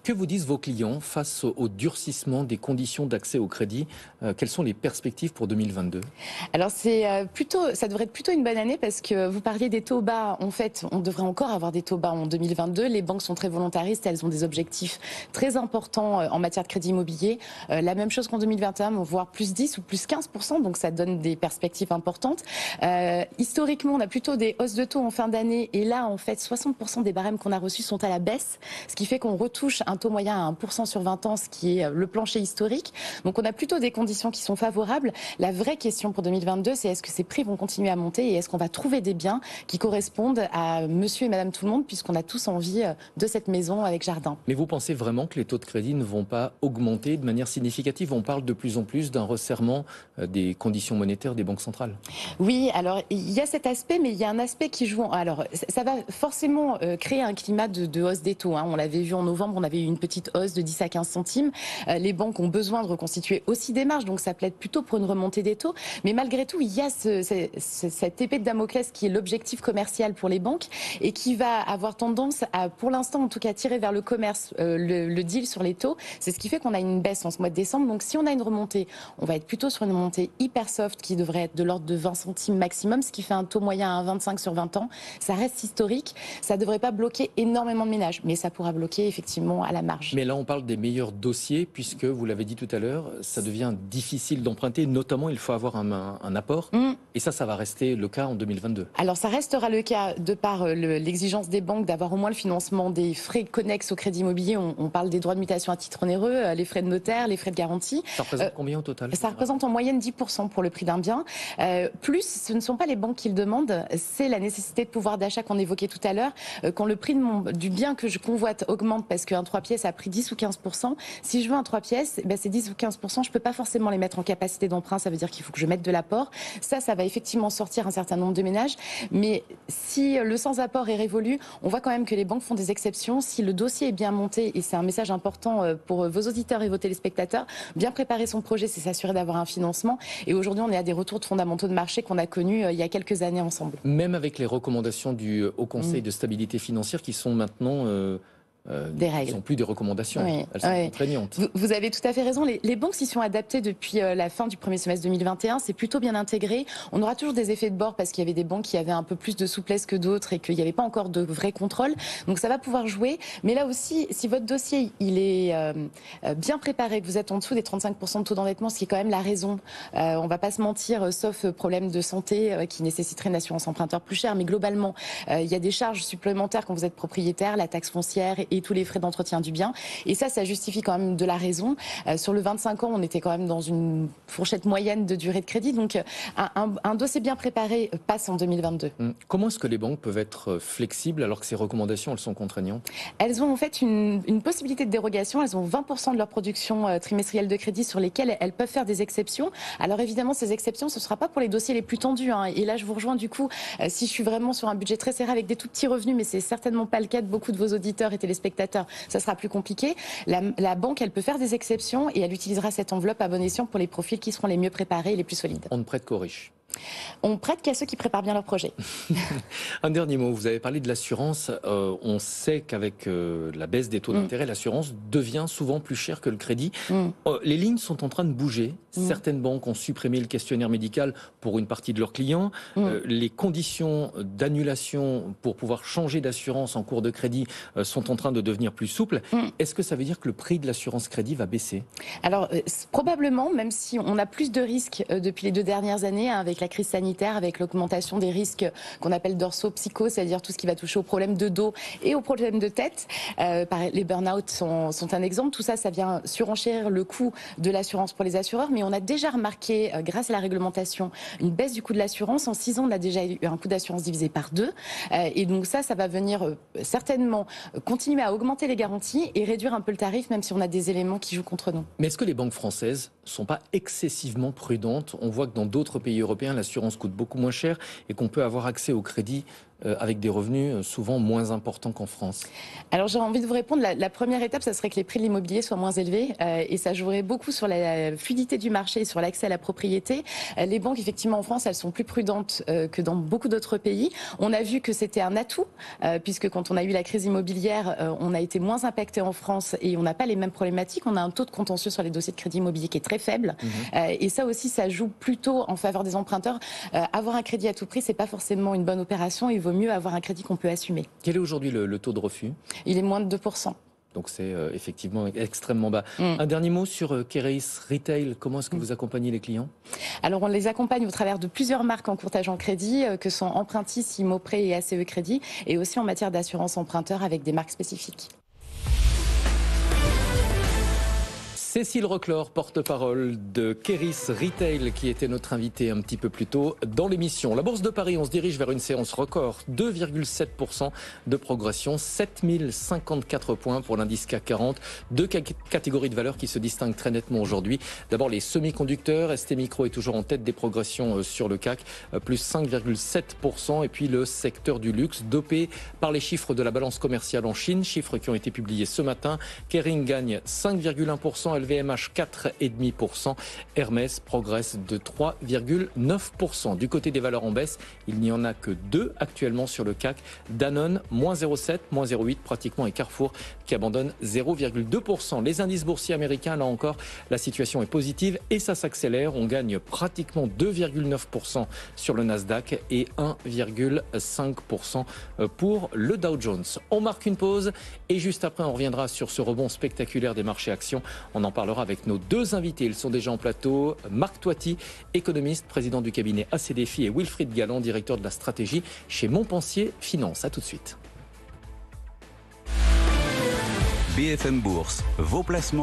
Que vous disent vos clients face au durcissement des conditions d'accès au crédit? Quelles sont les perspectives pour 2022? Alors ça devrait être plutôt une bonne année parce que vous parliez des taux bas. En fait, on devrait encore avoir des taux bas en 2022. Les banques sont très volontaristes, elles ont des objectifs très importants en matière de crédit immobilier. La même chose qu'en 2021, voire plus 10 ou plus 15%, donc ça donne des perspectives importantes. Historiquement, on a plutôt des hausses de taux en fin d'année et là, en fait, 60% des barèmes qu'on a reçus sont à la baisse, ce qui fait qu'on retouche un taux moyen à 1% sur 20 ans, ce qui est le plancher historique. Donc on a plutôt des conditions qui sont favorables. La vraie question pour 2022, c'est est-ce que ces prix vont continuer à monter et est-ce qu'on va trouver des biens qui correspondent à monsieur et madame tout le monde, puisqu'on a tous envie de cette maison avec jardin. Mais vous pensez vraiment que les taux de crédit ne vont pas augmenter de manière significative? On parle de plus en plus d'un resserrement des conditions monétaires des banques centrales. Oui, alors il y a cet aspect, mais il y a un aspect qui joue. Alors ça va forcément créer un climat de hausse des taux. On l'avait vu en novembre, on avait eu une petite hausse de 10 à 15 centimes. Les banques ont besoin de reconstituer aussi des marges, donc ça plaide plutôt pour une remontée des taux. Mais malgré tout, il y a cette épée de Damoclès qui est l'objectif commercial pour les banques et qui va avoir tendance à, pour l'instant en tout cas, tirer vers le commerce le deal sur les taux. C'est ce qui fait qu'on a une baisse en ce mois de décembre. Donc si on a une remontée, on va être plutôt sur une remontée hyper soft qui devrait être de l'ordre de 20 centimes maximum, ce qui fait un taux moyen à 25 sur 20 ans. Ça reste historique. Ça ne devrait pas bloquer énormément de ménages, mais ça pourra bloquer effectivement à la marge. Mais là, on parle des meilleurs dossiers puisque, vous l'avez dit tout à l'heure, ça devient difficile d'emprunter. Notamment, il faut avoir un apport. Et ça va rester le cas en 2022. Alors ça restera le cas de par l'exigence des banques d'avoir au moins le financement des frais connexes au crédit immobilier. On parle des droits de mutation à titre onéreux, les frais de notaire, les frais de garantie. Ça représente combien au total? Ça représente en moyenne 10% pour le prix d'un bien. Plus, ce ne sont pas les banques qui le demandent, c'est la nécessité de pouvoir d'achat qu'on évoquait tout à l'heure. Quand le prix du bien que je convoite augmente parce qu'un 3 pièces a pris 10 ou 15%, si je veux un 3 pièces, c'est 10 ou 15%, je ne peux pas forcément les mettre en capacité d'emprunt, ça veut dire qu'il faut que je mette de l'apport. Ça va effectivement sortir un certain nombre de ménages. Mais si le sans-apport est révolu, on voit quand même que les banques font des exceptions. Si le dossier est bien monté, et c'est un message important pour vos auditeurs et vos téléspectateurs, bien préparer son projet, c'est s'assurer d'avoir un financement. Et aujourd'hui, on est à des retours de fondamentaux de marché qu'on a connus il y a quelques années ensemble. Même avec les recommandations du Haut Conseil de stabilité financière qui sont maintenant... des règles. Elles ne sont plus des recommandations, elles sont contraignantes. Vous avez tout à fait raison. Les banques s'y sont adaptées depuis la fin du premier semestre 2021. C'est plutôt bien intégré. On aura toujours des effets de bord parce qu'il y avait des banques qui avaient un peu plus de souplesse que d'autres et qu'il n'y avait pas encore de vrai contrôle. Donc ça va pouvoir jouer. Mais là aussi, si votre dossier il est bien préparé, que vous êtes en dessous des 35% de taux d'endettement, ce qui est quand même la raison, on ne va pas se mentir, sauf problème de santé qui nécessiterait une assurance emprunteur plus chère. Mais globalement, il y a des charges supplémentaires quand vous êtes propriétaire, la taxe foncière et tous les frais d'entretien du bien. Et ça justifie quand même de la raison. Sur le 25 ans, on était quand même dans une fourchette moyenne de durée de crédit. Donc, un dossier bien préparé passe en 2022. Comment est-ce que les banques peuvent être flexibles alors que ces recommandations, elles sont contraignantes? Elles ont en fait une possibilité de dérogation. Elles ont 20% de leur production trimestrielle de crédit sur lesquelles elles peuvent faire des exceptions. Alors évidemment, ces exceptions, ce ne sera pas pour les dossiers les plus tendus. Et là, je vous rejoins du coup, si je suis vraiment sur un budget très serré avec des tout petits revenus, mais c'est certainement pas le cas de beaucoup de vos auditeurs et téléspectateurs, ça sera plus compliqué. La banque, elle peut faire des exceptions et elle utilisera cette enveloppe à bon escient pour les profils qui seront les mieux préparés et les plus solides. On ne prête qu'aux riches. On prête qu'à ceux qui préparent bien leur projet. Un dernier mot, vous avez parlé de l'assurance. On sait qu'avec la baisse des taux d'intérêt, l'assurance devient souvent plus chère que le crédit. Les lignes sont en train de bouger. Certaines banques ont supprimé le questionnaire médical pour une partie de leurs clients. Les conditions d'annulation pour pouvoir changer d'assurance en cours de crédit sont en train de devenir plus souples. Est-ce que ça veut dire que le prix de l'assurance crédit va baisser? Alors, probablement, même si on a plus de risques depuis les 2 dernières années, avec la crise sanitaire, avec l'augmentation des risques qu'on appelle dorso-psycho, c'est-à-dire tout ce qui va toucher aux problèmes de dos et aux problèmes de tête. Les burn-out sont un exemple. Tout ça, ça vient surenchérir le coût de l'assurance pour les assureurs. Mais on a déjà remarqué, grâce à la réglementation, une baisse du coût de l'assurance. En 6 ans, on a déjà eu un coût d'assurance divisé par 2. Et donc ça va venir certainement continuer à augmenter les garanties et réduire un peu le tarif, même si on a des éléments qui jouent contre nous. Mais est-ce que les banques françaises ne sont pas excessivement prudentes? On voit que dans d'autres pays européens, l'assurance coûte beaucoup moins cher et qu'on peut avoir accès au crédit avec des revenus souvent moins importants qu'en France? Alors j'ai envie de vous répondre, la première étape, ça serait que les prix de l'immobilier soient moins élevés et ça jouerait beaucoup sur la fluidité du marché et sur l'accès à la propriété. Les banques, effectivement, en France, elles sont plus prudentes que dans beaucoup d'autres pays. On a vu que c'était un atout, puisque quand on a eu la crise immobilière, on a été moins impacté en France et on n'a pas les mêmes problématiques. On a un taux de contentieux sur les dossiers de crédit immobilier qui est très faible. Et ça aussi, ça joue plutôt en faveur des emprunteurs. Avoir un crédit à tout prix, c'est pas forcément une bonne opération. Il vaut mieux avoir un crédit qu'on peut assumer. Quel est aujourd'hui le taux de refus? Il est moins de 2%. Donc c'est effectivement extrêmement bas. Un dernier mot sur Keris Retail. Comment est-ce que vous accompagnez les clients? Alors on les accompagne au travers de plusieurs marques en courtage en crédit, que sont Empruntis, Immopré et ACE Crédit, et aussi en matière d'assurance emprunteur avec des marques spécifiques. Cécile Roclor, porte-parole de Keris Retail, qui était notre invitée un petit peu plus tôt dans l'émission. La Bourse de Paris, on se dirige vers une séance record. 2,7% de progression, 7054 points pour l'indice CAC 40. Deux catégories de valeurs qui se distinguent très nettement aujourd'hui. D'abord les semi-conducteurs. ST Micro est toujours en tête des progressions sur le CAC, plus 5,7%. Et puis le secteur du luxe, dopé par les chiffres de la balance commerciale en Chine, chiffres qui ont été publiés ce matin. Kering gagne 5,1%. LVMH 4,5%, Hermès progresse de 3,9%. Du côté des valeurs en baisse, il n'y en a que deux actuellement sur le CAC. Danone, moins 0,7, moins 0,8 pratiquement, et Carrefour qui abandonne 0,2%. Les indices boursiers américains, là encore, la situation est positive et ça s'accélère. On gagne pratiquement 2,9% sur le Nasdaq et 1,5% pour le Dow Jones. On marque une pause et juste après, on reviendra sur ce rebond spectaculaire des marchés actions. On en parlera avec nos deux invités. Ils sont déjà en plateau. Marc Toiti, économiste, président du cabinet ACDFI, et Wilfried Galland, directeur de la stratégie chez Montpensier Finance. À tout de suite. BFM Bourse, vos placements.